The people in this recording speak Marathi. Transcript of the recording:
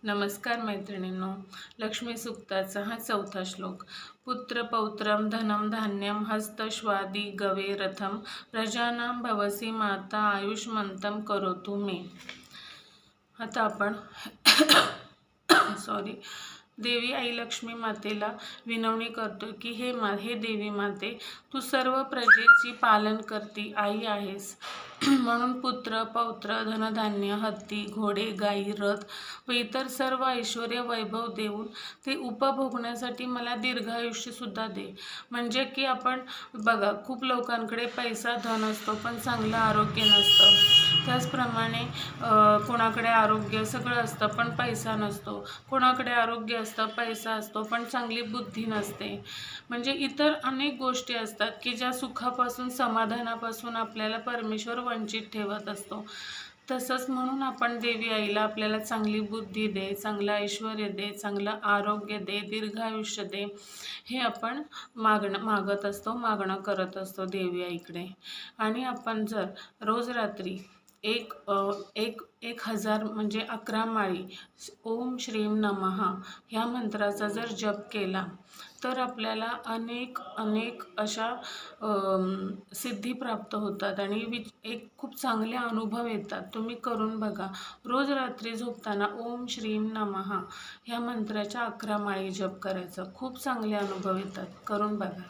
नमस्कार मैत्रिणींनो, लक्ष्मी सुक्ताचा हा चौथा श्लोक. पुत्र पौत्रम धनम धान्यम हस्तश्वादी गवे रथम प्रजानां भवसी माता आयुष्मंतम करोतु मे. आता आपण देवी आई लक्ष्मी मातेला विनवणी करतो की हे देवी माते, तू सर्व प्रजेची पालन करती आई आहेस. म्हणून पुत्र पौत्र धनधान्य हत्ती घोडे गाई रथ व इतर सर्व ऐश्वर्य वैभव देऊन ते उपभोगण्यासाठी मला दीर्घायुष्य सुद्धा दे. म्हणजे की आपण बघा, खूप लोकांकडे पैसा धन असतो पण चांगलं आरोग्य नसतं. त्याचप्रमाणे कोणाकडे आरोग्य सगळं असतं पण पैसा नसतो. कोणाकडे आरोग्य असतं पैसा असतो पण चांगली बुद्धी नसते. म्हणजे इतर अनेक गोष्टी असतात की ज्या सुखापासून समाधानापासून आपल्याला परमेश्वर वंचित ठेवत असतो. तसंच म्हणून आपण देवी आईला आपल्याला चांगली बुद्धी दे, चांगलं ऐश्वर्य दे, चांगलं आरोग्य दे, दीर्घायुष्य दे, हे आपण मागणं करत असतो देवी आईकडे. आणि आपण जर रोज रात्री एक 1000 म्हणजे 11 माळी ओम श्रीम नमः ह्या मंत्राचा जर जप केला तर आपल्याला अनेक अशा सिद्धी प्राप्त होतात आणि एक खूप चांगले अनुभव येतात. तुम्ही करून बघा. रोज रात्री झोपताना ओम श्रीम नमः ह्या मंत्राच्या 11 माळी जप करायचा. खूप चांगले अनुभव येतात. करून बघा.